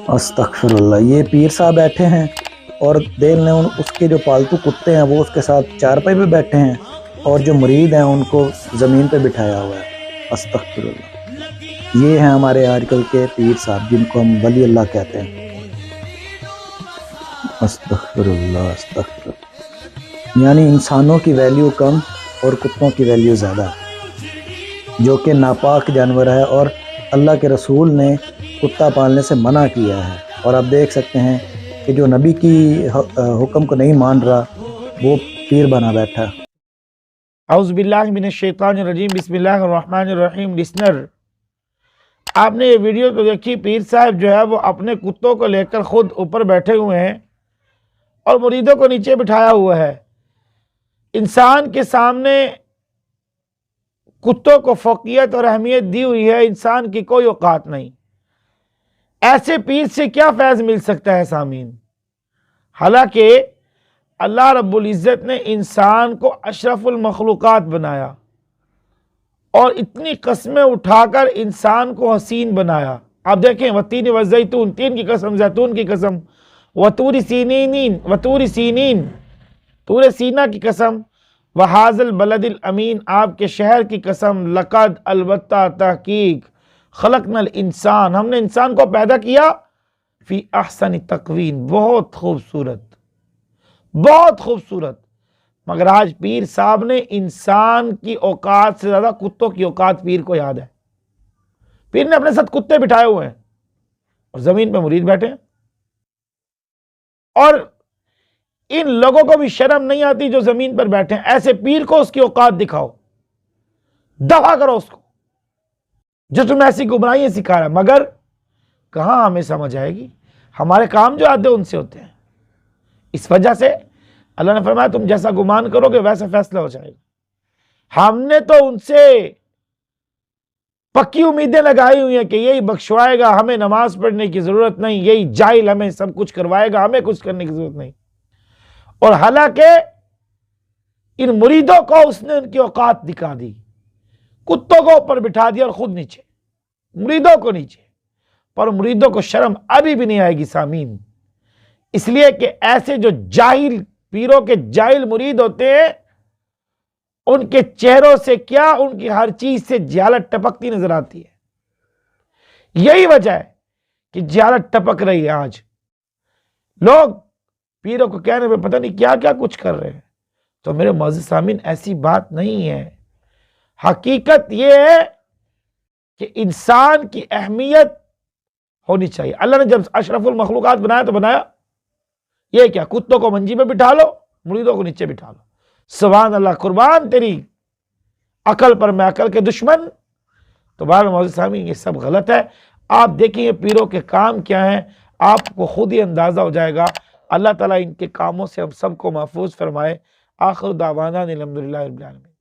استغفراللہ، یہ پیر صاحب بیٹھے ہیں اور دیل نے اس کے جو پالتو کتے ہیں وہ اس کے ساتھ چارپائی پہ بیٹھے ہیں، اور جو مرید ہیں ان کو زمین پہ بٹھایا ہوا ہے۔ استغفراللہ، یہ ہیں ہمارے آج کل کے پیر صاحب جن کو ہم ولی اللہ کہتے ہیں۔ استغفراللہ استغفراللہ، یعنی انسانوں کی ویلیو کم اور کتوں کی ویلیو زیادہ ہے، جو کہ ناپاک جانور ہے، اور اللہ کے رسول نے کتا پالنے سے منع کیا ہے۔ اور آپ دیکھ سکتے ہیں کہ جو نبی کی حکم کو نہیں مان رہا وہ پیر بنا بیٹھا۔ اعوذ باللہ من الشیطان الرجیم، بسم اللہ الرحمن الرحیم۔ لسنر، آپ نے یہ ویڈیو تو دیکھی، پیر صاحب جو ہے وہ اپنے کتوں کو لے کر خود اوپر بیٹھے ہوئے ہیں اور مریدوں کو نیچے بٹھایا ہوا ہے۔ انسان کے سامنے کتوں کو فوقیت اور اہمیت دی ہوئی ہے، انسان کی کوئی اوقات نہیں۔ ایسے پیر سے کیا فیض مل سکتا ہے سامعین؟ حالانکہ اللہ رب العزت نے انسان کو اشرف المخلوقات بنایا اور اتنی قسمیں اٹھا کر انسان کو حسین بنایا۔ آپ دیکھیں، وَالتِّینِ وَالزَّیتُون، تین کی قسم، زیتون کی قسم، وَطُورِ سِینِین، وَطُورِ سِینِین، طور سینا کی قسم، وَہَٰذَا الْبَلَدِ الْأَمِین، آپ کے شہر کی قسم، لَقَدْ، البتہ، تحقیق، خلقنا الانسان، ہم نے انسان کو پیدا کیا، فی احسن تقویم، بہت خوبصورت، بہت خوبصورت۔ مگر آج پیر صاحب نے انسان کی اوقات سے زیادہ کتوں کی اوقات پیر کو یاد ہے۔ پیر نے اپنے ساتھ کتے بٹھائے ہوئے ہیں اور زمین پہ مرید بیٹھے ہیں، اور ان لوگوں کو بھی شرم نہیں آتی جو زمین پر بیٹھے ہیں۔ ایسے پیر کو اس کی اوقات دکھاؤ، دفع کرو اس کو جو تمہیں ایسی گمراہیاں سکھا رہا ہے، مگر کہاں ہمیں سمجھ آئے گی؟ ہمارے کام جو آتے ہیں ان سے ہوتے ہیں۔ اس وجہ سے اللہ نے فرمایا تم جیسا گمان کرو گے ویسا فیصلہ ہو جائے گا۔ ہم نے تو ان سے پکی امیدیں لگائی ہوئی ہیں کہ یہی بخشوائے گا، ہمیں نماز پڑھنے کی ضرورت نہیں، یہی جاہل ہمیں سب کچھ کروائے گا، ہمیں کچھ کرنے کی ضرورت نہیں۔ اور حالانکہ ان مریدوں کو اس نے ان کی اوقات دکھا دی، کتوں کو اوپر بٹھا دیا اور خود نیچے، مریدوں کو نیچے۔ پر مریدوں کو شرم ابھی بھی نہیں آئے گی سامعین، اس لیے کہ ایسے جو جاہل پیروں کے جاہل مرید ہوتے ہیں ان کے چہروں سے کیا، ان کی ہر چیز سے جہالت ٹپکتی نظر آتی ہے۔ یہی وجہ ہے کہ جہالت ٹپک رہی ہے۔ آج لوگ پیروں کو کہنے میں پتہ نہیں کیا کیا کچھ کر رہے ہیں۔ تو میرے معزز سامعین، ایسی بات نہیں ہے۔ حقیقت یہ ہے کہ انسان کی اہمیت ہونی چاہیے۔ اللہ نے جب اشرف المخلوقات بنایا تو بنایا یہ کیا، کتوں کو منجی میں بٹھا لو، مریدوں کو نیچے بٹھا لو۔ سبحان اللہ، قربان تیری عقل پر میں عقل کے دشمن۔ تو بہرحال معزز سامعین، یہ سب غلط ہے۔ آپ دیکھیں یہ پیروں کے کام کیا ہیں، آپ کو خود ہی اندازہ ہو جائے گا۔ اللہ تعالیٰ ان کے کاموں سے ہم سب کو محفوظ فرمائے۔ آخر دعوانا الحمدللہ رب العالمین۔